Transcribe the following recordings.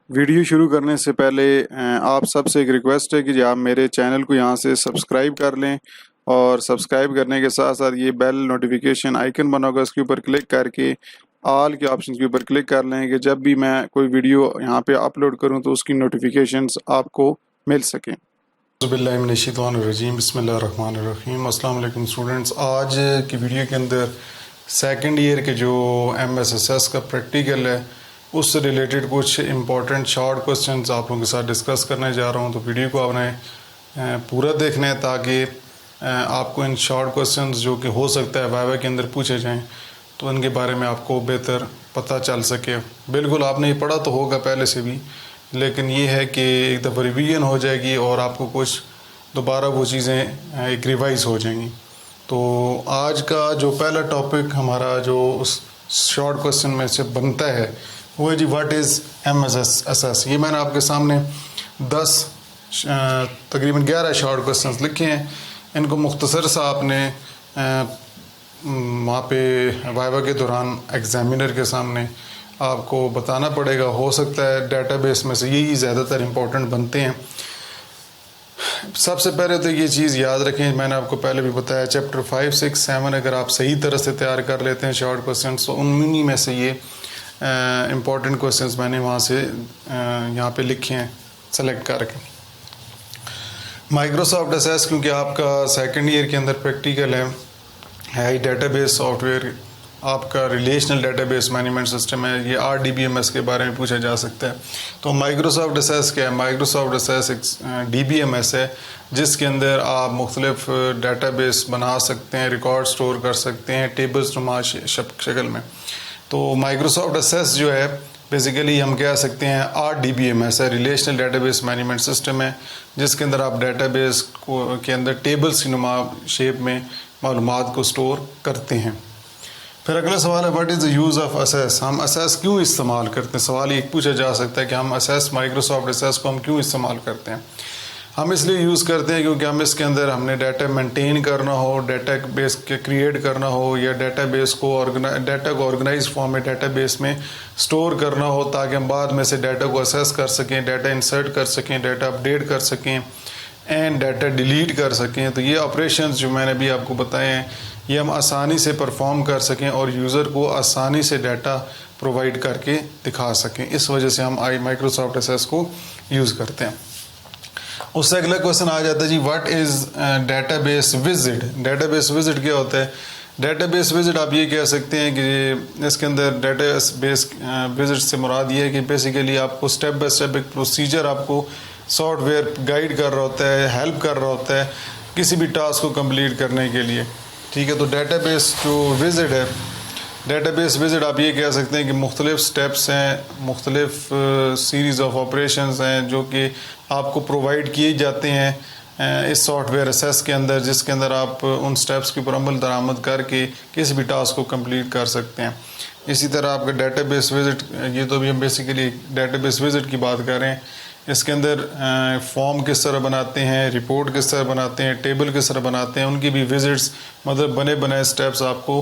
Video शुरू करने से पहले आप सबसे एक रिक्वेस्ट है कि जी आप मेरे चैनल को यहाँ से सब्सक्राइब कर लें और सब्सक्राइब करने के साथ साथ ये बेल नोटिफिकेशन आइकन बना होगा उसके ऊपर क्लिक करके ऑल के ऑप्शन के ऊपर क्लिक कर लें कि जब भी मैं कोई वीडियो यहाँ पे अपलोड करूँ तो उसकी नोटिफिकेशंस आपको मिल सकें। बिस्मिल्लाहिर्रहमानिर्रहीम बिस्मिल्लाहिर्रहमानिर्रहीम अस्सलाम वालेकुम स्टूडेंट्स। आज की वीडियो के अंदर सेकंड ईयर के जो MSSS का प्रैक्टिकल है उससे रिलेटेड कुछ इम्पोर्टेंट शॉर्ट क्वेश्चंस आप लोगों के साथ डिस्कस करने जा रहा हूं। तो वीडियो को आपने पूरा देखना है ताकि आपको इन शॉर्ट क्वेश्चंस जो कि हो सकता है वाइवा के अंदर पूछे जाएं तो उनके बारे में आपको बेहतर पता चल सके। बिल्कुल आपने ये पढ़ा तो होगा पहले से भी, लेकिन ये है कि एक दफ़ा रिवीजन हो जाएगी और आपको कुछ दोबारा वो चीज़ें एक रिवाइज हो जाएंगी। तो आज का जो पहला टॉपिक हमारा जो उस शॉर्ट क्वेश्चन में से बनता है वो है जी व्हाट इज़ MSSS। ये मैंने आपके सामने 10 तकरीबन 11 शॉर्ट क्वेश्चंस लिखे हैं। इनको मुख्तसर सा आपने वहाँ पे वाइवा के दौरान एग्ज़ामिनर के सामने आपको बताना पड़ेगा। हो सकता है डेटाबेस में से यही ज़्यादातर इम्पोर्टेंट बनते हैं। सबसे पहले तो ये चीज़ याद रखें, मैंने आपको पहले भी बताया चैप्टर 5, 6, 7 अगर आप सही तरह से तैयार कर लेते हैं शॉर्ट क्वेश्चंस तो उन्हीं में से ये इम्पोर्टेंट क्वेश्चंस मैंने वहाँ से यहाँ पे लिखे हैं सेलेक्ट करके। माइक्रोसॉफ्ट एसेस क्योंकि आपका सेकंड ईयर के अंदर प्रैक्टिकल है डेटाबेस सॉफ्टवेयर, आपका रिलेशनल डेटाबेस मैनेजमेंट सिस्टम है, ये RDBMS के बारे में पूछा जा सकता है। तो माइक्रोसॉफ्ट एसेस क्या है? माइक्रोसॉफ्ट एसेस एक DBMS है जिसके अंदर आप मुख्तलिफ डेटाबेस बना सकते हैं, रिकॉर्ड स्टोर कर सकते हैं टेबल्स नुमा शक्ल में। तो माइक्रोसॉफ्ट एसेस जो है बेसिकली हम कह सकते हैं RDBMS है, रिलेशनल डेटाबेस मैनेजमेंट सिस्टम है, जिसके अंदर आप डेटाबेस को के अंदर टेबल्स की नुमा शेप में मालूमात को स्टोर करते हैं। फिर अगला सवाल है what is the use of assess. हम असेस क्यों इस्तेमाल करते हैं? सवाल ये पूछा जा सकता है कि हम असेस माइक्रोसॉफ्ट असेस को हम क्यों इस्तेमाल करते हैं। हम इसलिए यूज़ करते हैं क्योंकि हम इसके अंदर हमने डाटा मेंटेन करना हो, डाटा बेस के क्रिएट करना हो या डाटा को ऑर्गेनाइज फॉर्म में डाटा बेस में स्टोर करना हो ताकि हम बाद में से डाटा को असेस कर सकें, डाटा इंसर्ट कर सकें, डाटा अपडेट कर सकें एंड डाटा डिलीट कर सकें। तो ये ऑपरेशंस जो मैंने भी आपको बताए हैं ये हम आसानी से परफॉर्म कर सकें और यूज़र को आसानी से डाटा प्रोवाइड करके दिखा सकें। इस वजह से हम माइक्रोसॉफ्ट एसेस को यूज़ करते हैं। उससे अगला क्वेश्चन आ जाता है जी what is database visit. Database visit क्या होता है? डेटाबेस विजिट आप ये कह सकते हैं कि इसके अंदर डेटाबेस विजिट से मुराद ये है कि बेसिकली आपको स्टेप बाय स्टेप एक प्रोसीजर आपको सॉफ्टवेयर गाइड कर रहा होता है, हेल्प कर रहा होता है किसी भी टास्क को कंप्लीट करने के लिए। ठीक है, तो डेटाबेस जो विजिट है, डेटाबेस विजिट आप ये कह सकते हैं कि मुख्तलिफ स्टेप्स हैं, मुख्तलिफ सीरीज़ ऑफ ऑपरेशंस हैं जो कि आपको प्रोवाइड किए जाते हैं इस सॉफ्टवेयर असेस के अंदर, जिसके अंदर आप उन स्टेप्स के ऊपर अमल दरामद करके किसी भी टास्क को कंप्लीट कर सकते हैं। इसी तरह आपका डेटाबेस विजिट, ये तो भी हम बेसिकली डेटाबेस विजिट की बात कर रहे हैं। इसके अंदर फॉर्म किस तरह बनाते हैं, रिपोर्ट किस तरह बनाते हैं, टेबल किस तरह बनाते हैं, उनकी भी विजिट्स मतलब बने बनाए स्टेप्स आपको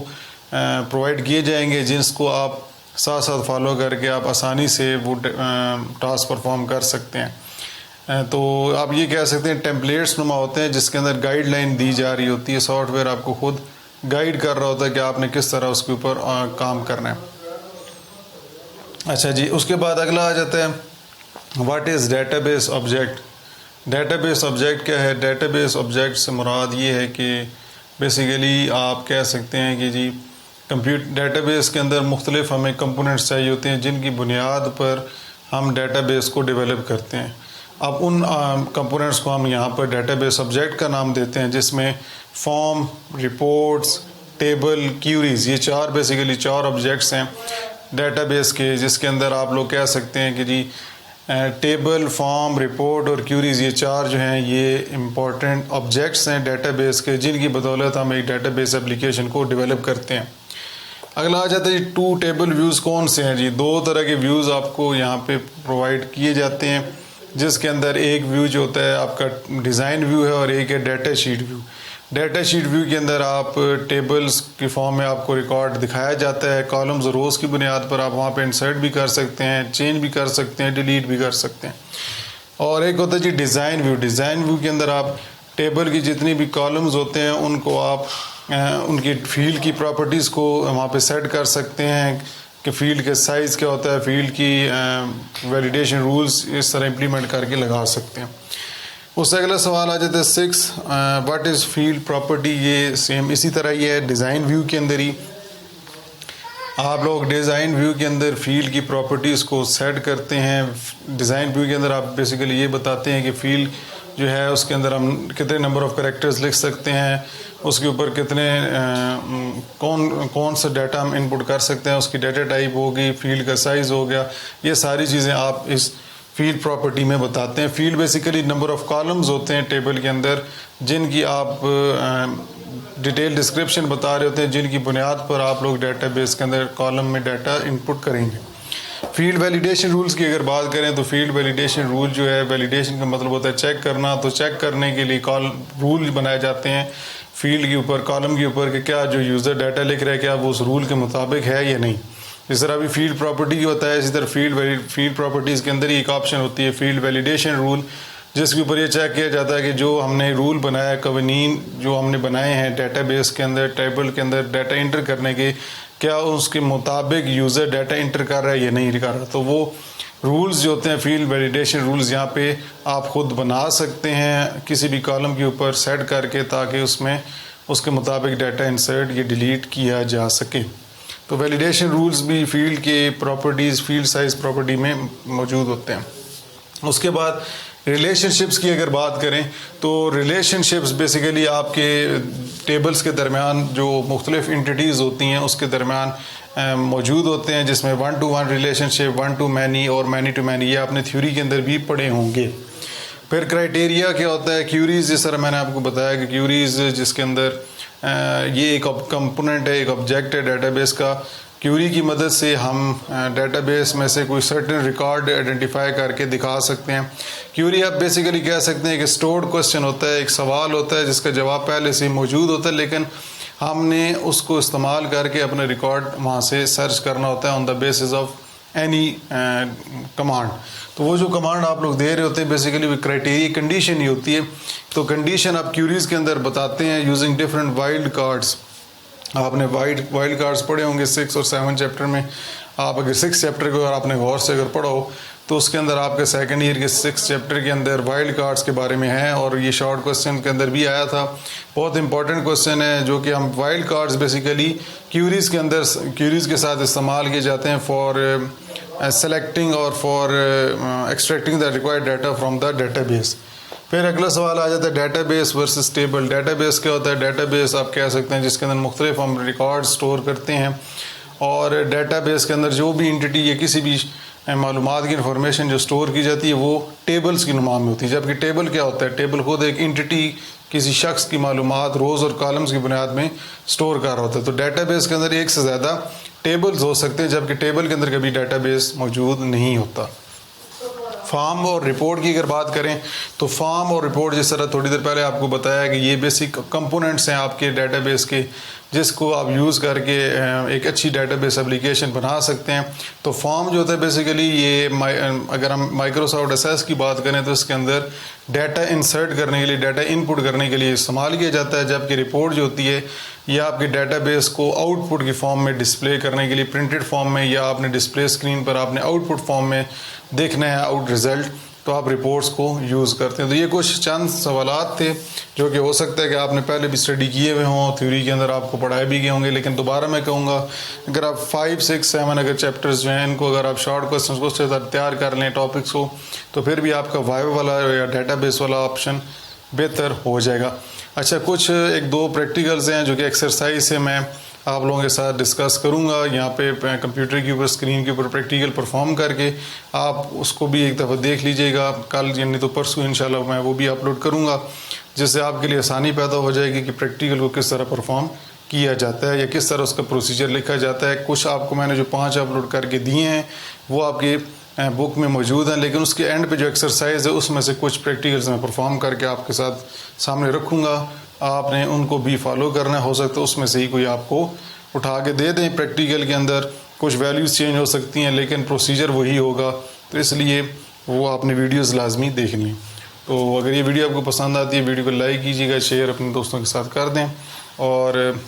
प्रोवाइड किए जाएंगे जिसको आप साथ साथ फॉलो करके आप आसानी से वो टास्क परफॉर्म कर सकते हैं। तो आप ये कह सकते हैं टेम्पलेट्स नुमा होते हैं जिसके अंदर गाइडलाइन दी जा रही होती है, सॉफ्टवेयर आपको खुद गाइड कर रहा होता है कि आपने किस तरह उसके ऊपर काम करना है। अच्छा जी, उसके बाद अगला आ जाता है what is database object. Database object क्या है? डेटाबेस ऑब्जेक्ट से मुराद ये है कि बेसिकली आप कह सकते हैं कि जी डेटाबेस के अंदर मुख्तलिफ हमें कंपोनेंट्स चाहिए होते हैं जिनकी बुनियाद पर हम डेटाबेस को डेवलप करते हैं। अब उन कंपोनेंट्स को हम यहाँ पर डेटाबेस ऑब्जेक्ट का नाम देते हैं, जिसमें फॉर्म, रिपोर्ट्स, टेबल, क्यूरीज, ये चार बेसिकली 4 ऑब्जेक्ट्स हैं डेटाबेस के, जिसके अंदर आप लोग कह सकते हैं कि जी टेबल, फॉर्म, रिपोर्ट और क्यूरीज ये 4 जो हैं ये इम्पॉर्टेंट ऑब्जेक्ट्स हैं डेटाबेस के, जिनकी बदौलत हम एक डेटाबेस एप्लीकेशन को डेवलप करते हैं। अगला आ जाता है जी 2 टेबल व्यूज़ कौन से हैं जी? 2 तरह के व्यूज़ आपको यहाँ पे प्रोवाइड किए जाते हैं, जिसके अंदर एक व्यू जो होता है आपका डिज़ाइन व्यू है और एक है data sheet view. Data sheet view के अंदर आप टेबल्स की फॉर्म में आपको रिकॉर्ड दिखाया जाता है। कॉलम्स और रोज़ की बुनियाद पर आप वहाँ पे इंसर्ट भी कर सकते हैं, चेंज भी कर सकते हैं, डिलीट भी कर सकते हैं। और एक होता है जी डिज़ाइन व्यू। डिज़ाइन व्यू के अंदर आप टेबल की जितनी भी कॉलम्स होते हैं उनको आप उनकी फील्ड की प्रॉपर्टीज़ को वहाँ पे सेट कर सकते हैं कि फ़ील्ड के साइज़ क्या होता है, फील्ड की वैलिडेशन रूल्स इस तरह इम्प्लीमेंट करके लगा सकते हैं। उससे अगला सवाल आ जाता है 6, व्हाट इज़ फील्ड प्रॉपर्टी। ये सेम इसी तरह ही है, डिज़ाइन व्यू के अंदर ही आप लोग डिज़ाइन व्यू के अंदर फील्ड की प्रॉपर्टीज़ को सेट करते हैं। डिज़ाइन व्यू के अंदर आप बेसिकली ये बताते हैं कि फील्ड जो है उसके अंदर हम कितने नंबर ऑफ़ कैरेक्टर्स लिख सकते हैं, उसके ऊपर कितने कौन सा डाटा हम इनपुट कर सकते हैं, उसकी डाटा टाइप होगी, फील्ड का साइज़ हो गया, ये सारी चीज़ें आप इस फील्ड प्रॉपर्टी में बताते हैं। Field basically number of columns होते हैं टेबल के अंदर जिनकी आप डिटेल डिस्क्रिप्शन बता रहे होते हैं, जिनकी बुनियाद पर आप लोग डेटाबेस के अंदर कॉलम में डाटा इनपुट करेंगे। फील्ड वैलिडेशन रूल्स की अगर बात करें तो फील्ड वैलिडेशन रूल जो है, वैलिडेशन का मतलब होता है चेक करना। तो चेक करने के लिए रूल बनाए जाते हैं फील्ड के ऊपर, कॉलम के ऊपर कि क्या जो यूज़र डाटा लिख रहा है क्या वो उस रूल के मुताबिक है या नहीं। जिस तरह अभी फील्ड प्रॉपर्टी की होता है, इसी तरह फील्ड प्रॉपर्टीज़ के अंदर ही एक ऑप्शन होती है फील्ड वैलिडेशन रूल, जिसके ऊपर ये चेक किया जाता है कि जो हमने रूल बनाया, कवानीन जो हमने बनाए हैं डेटाबेस के अंदर, टेबल के अंदर डाटा इंटर करने के, क्या उसके मुताबिक यूज़र डाटा इंटर कर रहा है या नहीं कर रहा। तो वो रूल्स जो होते हैं फील्ड वैलिडेशन रूल्स यहाँ पे आप ख़ुद बना सकते हैं किसी भी कॉलम के ऊपर सेट करके, ताकि उसमें उसके मुताबिक डाटा इंसर्ट या डिलीट किया जा सके। तो वैलिडेशन रूल्स भी फील्ड के प्रॉपर्टीज़, फील्ड साइज़ प्रॉपर्टी में मौजूद होते हैं। उसके बाद रिलेशनशिप्स की अगर बात करें तो रिलेशनशिप्स बेसिकली आपके टेबल्स के दरमियान जो मुख्तलिफ इंटिटीज़ होती हैं उसके दरमियान मौजूद होते हैं, जिसमें 1-to-1 रिलेशनशिप, 1-to-many और many-to-many, ये आपने थ्योरी के अंदर भी पढ़े होंगे। फिर क्राइटेरिया क्या होता है, क्यूरीज, जिस तरह मैंने आपको बताया कि क्यूरीज जिसके अंदर ये एक कंपोनेंट है, एक ऑब्जेक्ट है डेटाबेस का। क्यूरी की मदद से हम डेटाबेस में से कोई सर्टेन रिकॉर्ड आइडेंटिफाई करके दिखा सकते हैं। क्यूरी आप बेसिकली कह सकते हैं कि स्टोर्ड क्वेश्चन होता है, एक सवाल होता है जिसका जवाब पहले से मौजूद होता है, लेकिन हमने उसको इस्तेमाल करके अपने रिकॉर्ड वहाँ से सर्च करना होता है on the basis of any command. तो वो जो कमांड आप लोग दे रहे होते हैं बेसिकली वो क्राइटेरिया कंडीशन ही होती है। तो कंडीशन आप क्यूरीज के अंदर बताते हैं यूजिंग डिफरेंट वाइल्ड कार्ड्स। आपने वाइल्ड कार्ड्स पढ़े होंगे 6 और 7 चैप्टर में। आप अगर 6 चैप्टर को अगर आपने गौर से अगर पढ़ा हो तो उसके अंदर आपके सेकंड ईयर के 6 चैप्टर के अंदर वाइल्ड कार्ड्स के बारे में है, और ये शॉर्ट क्वेश्चन के अंदर भी आया था। बहुत इंपॉर्टेंट क्वेश्चन है जो कि हम वाइल्ड कार्ड्स बेसिकली क्यूरीज के अंदर क्यूरीज के साथ इस्तेमाल किए जाते हैं फॉर सेलेक्टिंग और for extracting the required data from the database. फिर अगला सवाल आ जाता है डेटाबेस वर्सेस टेबल। डेटाबेस क्या होता है? डेटाबेस आप कह सकते हैं जिसके अंदर मुख्तलिफ हम रिकॉर्ड स्टोर करते हैं, और डेटाबेस के अंदर जो भी इंटिटी या किसी भी मालूमात की इंफॉर्मेशन जो स्टोर की जाती है वो टेबल्स की नुमा में होती है। जबकि टेबल क्या होता है? टेबल खुद एक इंटिटी किसी शख्स की मालूमात रोज़ और कॉलम्स की बुनियाद में स्टोर कर रहा होता है। तो डेटाबेस के अंदर एक से ज़्यादा टेबल्स हो सकते हैं, जबकि टेबल के अंदर कभी डेटाबेस मौजूद नहीं होता। फॉर्म और रिपोर्ट की अगर बात करें तो फॉर्म और रिपोर्ट जिस तरह थोड़ी देर पहले आपको बताया कि ये बेसिक कंपोनेंट्स हैं आपके डेटाबेस के, जिसको आप यूज़ करके एक अच्छी डेटाबेस एप्लीकेशन बना सकते हैं। तो फॉर्म जो होता है बेसिकली ये अगर हम माइक्रोसॉफ्ट एक्सेस की बात करें तो इसके अंदर डाटा इंसर्ट करने के लिए, डाटा इनपुट करने के लिए इस्तेमाल किया जाता है। जबकि रिपोर्ट जो होती है ये आपके डेटाबेस को आउटपुट की फॉर्म में डिस्प्ले करने के लिए, प्रिंटेड फॉर्म में, या आपने डिस्प्ले स्क्रीन पर आपने आउटपुट फॉर्म में देखना है आउट रिज़ल्ट, तो आप रिपोर्ट्स को यूज़ करते हैं। तो ये कुछ चंद सवालात थे जो कि हो सकता है कि आपने पहले भी स्टडी किए हुए हों, थ्योरी के अंदर आपको पढ़ाए भी गए होंगे, लेकिन दोबारा मैं कहूँगा अगर आप 5, 6, 7 अगर चैप्टर्स जो हैं इनको अगर आप शॉर्ट क्वेश्चन को तैयार कर लें टॉपिक्स को, तो फिर भी आपका वाइव वाला या डेटाबेस वाला ऑप्शन बेहतर हो जाएगा। अच्छा, कुछ 1-2 प्रैक्टिकल्स हैं जो कि एक्सरसाइज से मैं आप लोगों के साथ डिस्कस करूंगा। यहाँ पे कंप्यूटर के ऊपर, स्क्रीन के ऊपर प्रैक्टिकल परफॉर्म करके आप उसको भी एक दफ़ा देख लीजिएगा। कल यानी तो परसों इंशाल्लाह मैं वो भी अपलोड करूँगा, जिससे आपके लिए आसानी पैदा हो जाएगी कि प्रैक्टिकल को किस तरह परफॉर्म किया जाता है या किस तरह उसका प्रोसीजर लिखा जाता है। कुछ आपको मैंने जो 5 अपलोड करके दिए हैं वो आपकी बुक में मौजूद हैं, लेकिन उसके एंड पे जो एक्सरसाइज है उसमें से कुछ प्रैक्टिकल्स मैं परफॉर्म करके आपके साथ सामने रखूँगा। आपने उनको भी फॉलो करना हो सकता है उसमें से ही कोई आपको उठा के दे दें। प्रैक्टिकल के अंदर कुछ वैल्यूज़ चेंज हो सकती हैं लेकिन प्रोसीजर वही होगा, तो इसलिए वो आपने वीडियोस लाजमी देखनी है। तो अगर ये वीडियो आपको पसंद आती है, वीडियो को लाइक कीजिएगा, शेयर अपने दोस्तों के साथ कर दें और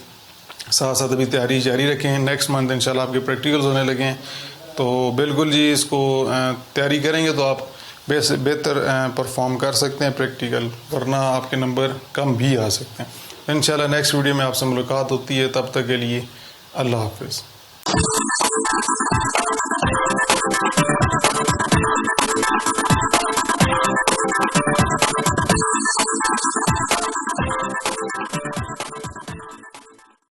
साथ साथ अभी तैयारी जारी रखें। नेक्स्ट मंथ इंशाल्लाह आपके प्रैक्टिकल्स होने लगे हैं, तो बिल्कुल जी इसको तैयारी करेंगे तो आप बेहतर परफॉर्म कर सकते हैं प्रैक्टिकल, वरना आपके नंबर कम भी आ सकते हैं। इंशाल्लाह नेक्स्ट वीडियो में आपसे मुलाकात होती है, तब तक के लिए अल्लाह हाफिज़।